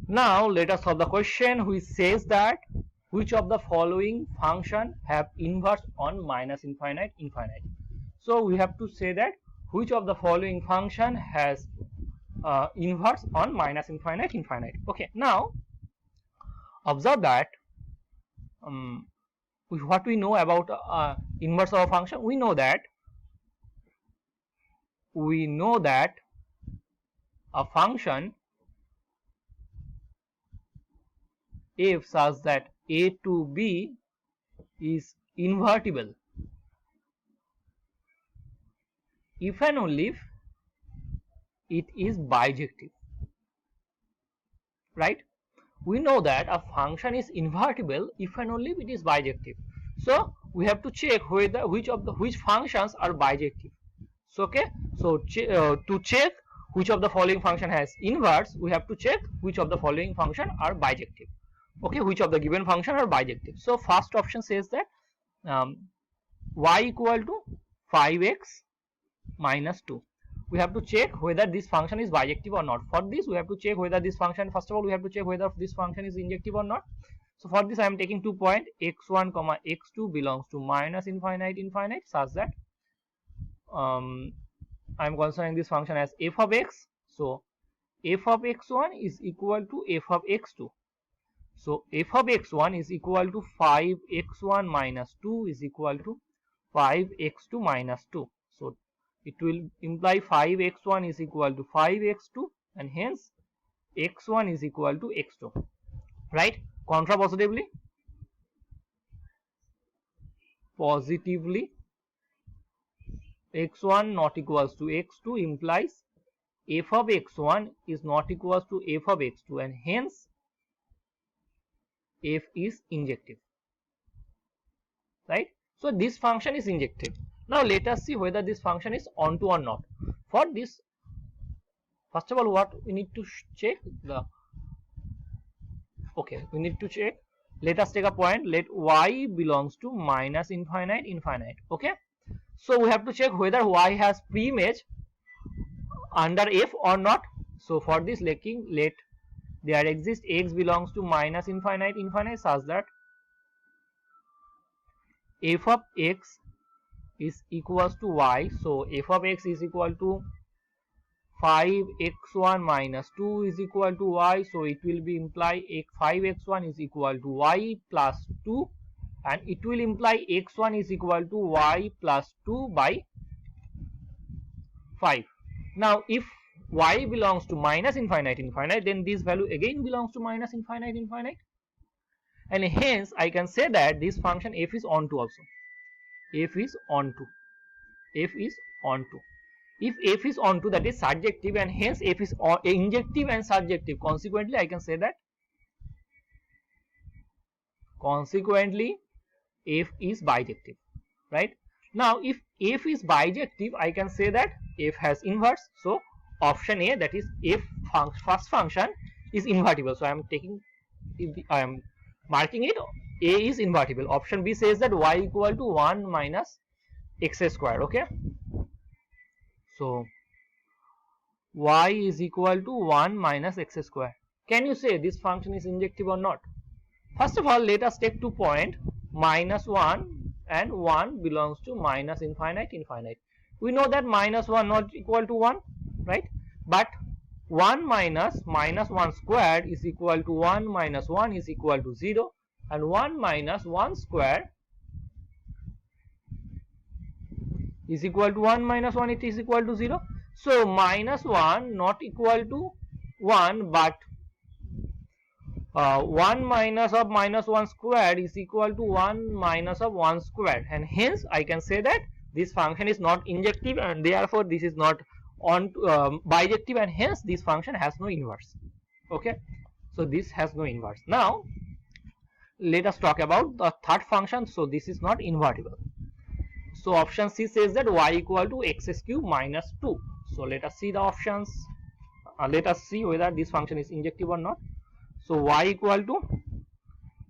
Now let us solve the question which says that which of the following function have inverse on minus infinite infinite. So we have to say that which of the following function has inverse on minus infinite infinite. Okay, now observe that what we know about inverse of a function. We know that a function f such that a to b is invertible if and only if it is bijective, right? We know that a function is invertible if and only if it is bijective. So we have to check whether which functions are bijective. So okay, so to check which of the following function has inverse, we have to check which of the following function are bijective. Okay, which of the given function are bijective. So first option says that y equal to 5x minus 2. We have to check whether this function is bijective or not. For this we have to check whether this function, first of all we have to check whether this function is injective or not. So for this I am taking 2 point x1 comma x2 belongs to minus infinite infinite such that I am considering this function as f of x. So f of x1 is equal to f of x2. So f of x1 is equal to 5x1 minus 2 is equal to 5x2 minus 2. So it will imply 5x1 is equal to 5x2 and hence x1 is equal to x2, right? Contrapositively, x1 not equals to x2 implies f of x1 is not equals to f of x2 and hence f is injective, right? So this function is injective. Now let us see whether this function is onto or not. For this, first of all, what we need to check we need to check. Let us take a point. Let y belongs to minus infinite infinite. Okay, so we have to check whether y has preimage under f or not. So for this, let there exists x belongs to minus infinite infinite such that f of x is equals to y. So f of x is equal to 5x1 minus 2 is equal to y. So it will be imply 5x1 is equal to y plus 2 and it will imply x1 is equal to y plus 2 by 5. Now if y belongs to minus infinite infinite, then this value again belongs to minus infinite infinite, and hence I can say that this function f is onto also. F is onto. F is onto. If f is onto, that is surjective, and hence f is injective and surjective. Consequently, I can say that consequently f is bijective, right? Now if f is bijective, I can say that f has inverse. So option A, that is f first function is invertible. So I am marking it, A is invertible. Option B says that y equal to 1 minus x square. Okay, so y is equal to 1 minus x square. Can you say this function is injective or not? First of all, let us take 2 point minus 1 and 1 belongs to minus infinite infinite. We know that minus 1 not equal to 1, right? But 1 minus minus 1 squared is equal to 1 minus 1 is equal to 0, and 1 minus 1 square is equal to 1 minus 1, it is equal to 0. So minus 1 not equal to 1, but 1 minus of minus 1 squared is equal to 1 minus of 1 squared, and hence I can say that this function is not injective and therefore this is not on bijective, and hence this function has no inverse. Okay, so this has no inverse. Now let us talk about the third function. So this is not invertible. So option C says that y equal to x cube minus 2. So let us see the options. Let us see whether this function is injective or not. So y equal to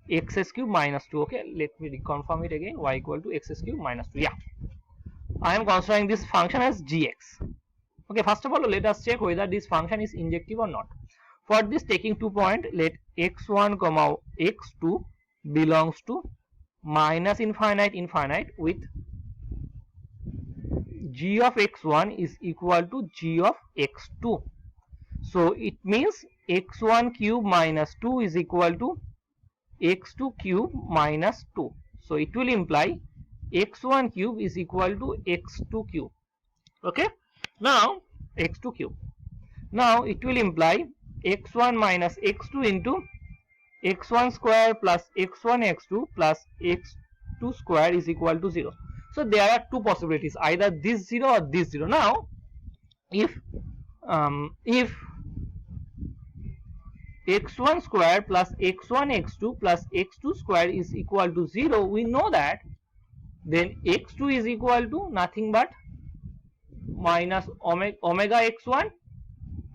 x cube minus 2. Okay, let me reconfirm it again. Y equal to x cube minus 2. Yeah, I am considering this function as gx. Okay, first of all, let us check whether this function is injective or not. For this, taking 2 point, let x1 comma x2 belongs to minus infinite infinite with g of x1 is equal to g of x2. So it means x1 cube minus 2 is equal to x2 cube minus 2. So it will imply x1 cube is equal to x2 cube. Okay, now x2 cube. Now it will imply x1 minus x2 into x1 square plus x1 x2 plus x2 square is equal to 0. So there are two possibilities, either this 0 or this 0. Now if x1 square plus x1 x2 plus x2 square is equal to 0, we know that then x2 is equal to nothing but minus omega x1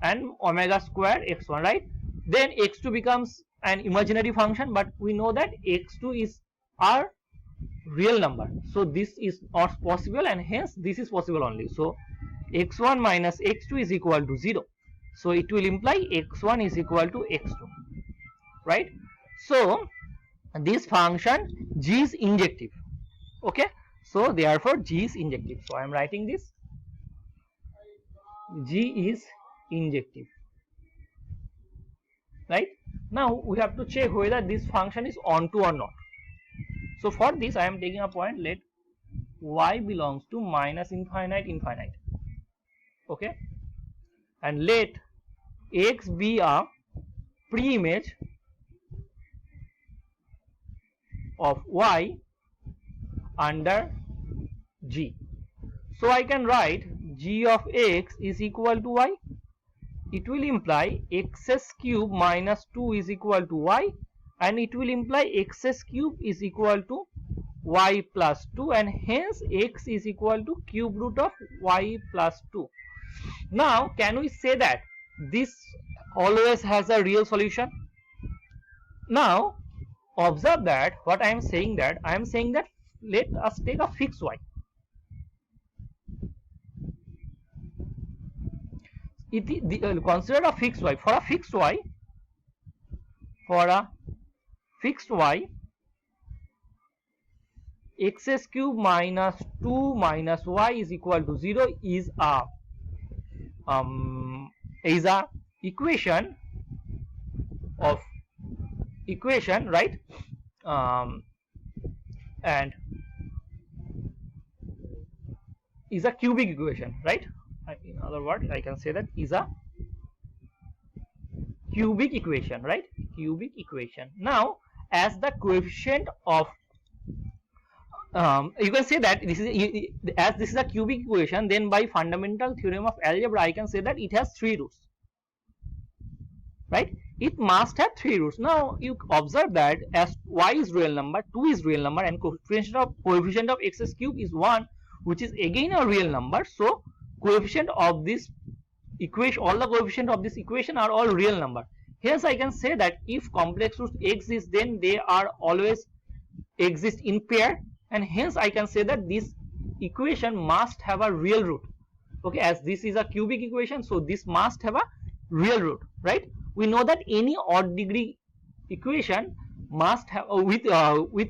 and omega square x1, right? Then x2 becomes an imaginary function, but we know that x2 is our real number, so this is not possible, and hence this is possible only. So x1 minus x2 is equal to 0, so it will imply x1 is equal to x2, right? So this function g is injective. Okay, so therefore g is injective. So I am writing this, g is injective, right? Now we have to check whether this function is onto or not. So for this I am taking a point, let y belongs to minus infinite infinite. Okay, and let x be a pre-image of y under g. So I can write g of x is equal to y. It will imply xs cube minus 2 is equal to y, and it will imply xs cube is equal to y plus 2, and hence x is equal to cube root of y plus 2. Now can we say that this always has a real solution? Now observe that what I am saying, that I am saying that let us take a fixed y. Consider a fixed y. For a fixed y, xs cube minus 2 minus y is equal to 0 is a equation, right? And is a cubic equation, right? In other words, I can say that is a cubic equation, right? Cubic equation. Now as the coefficient of you can say that this is, as this is a cubic equation, then by fundamental theorem of algebra I can say that it has 3 roots, right? It must have 3 roots. Now you observe that as y is real number, 2 is real number, and coefficient of x's cube is 1, which is again a real number. So coefficient of this equation, all the coefficient of this equation are all real number. Hence I can say that if complex roots exist, then they are always exist in pair, and hence I can say that this equation must have a real root. Okay, as this is a cubic equation, so this must have a real root, right? We know that any odd degree equation must have with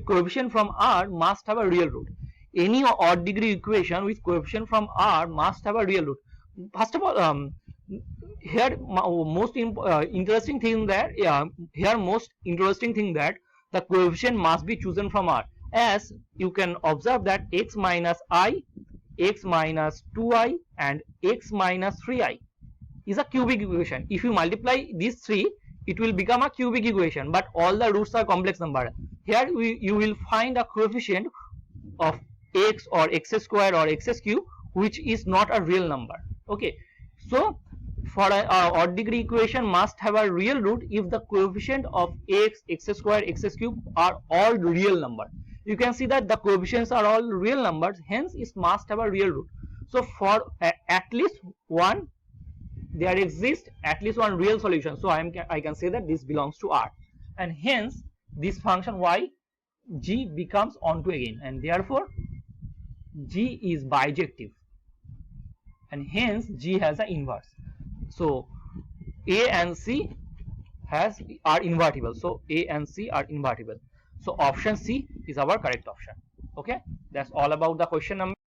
coefficient from r must have a real root. Any odd degree equation with coefficient from r must have a real root. First of all, here most interesting thing that the coefficient must be chosen from r, as you can observe that x minus I, x minus 2i and x minus 3i is a cubic equation. If you multiply these three, it will become a cubic equation, but all the roots are complex number. Here you will find a coefficient of x or x square or x cube which is not a real number. Okay, so for a odd degree equation must have a real root if the coefficient of x, x square, x cube are all real number. You can see that the coefficients are all real numbers, hence it must have a real root. So for at least one, there exists at least one real solution. So I can say that this belongs to R, and hence this function y g becomes onto again, and therefore g is bijective, and hence g has an inverse. So A and C are invertible. So A and C are invertible. So option C is our correct option. Okay, that's all about the question number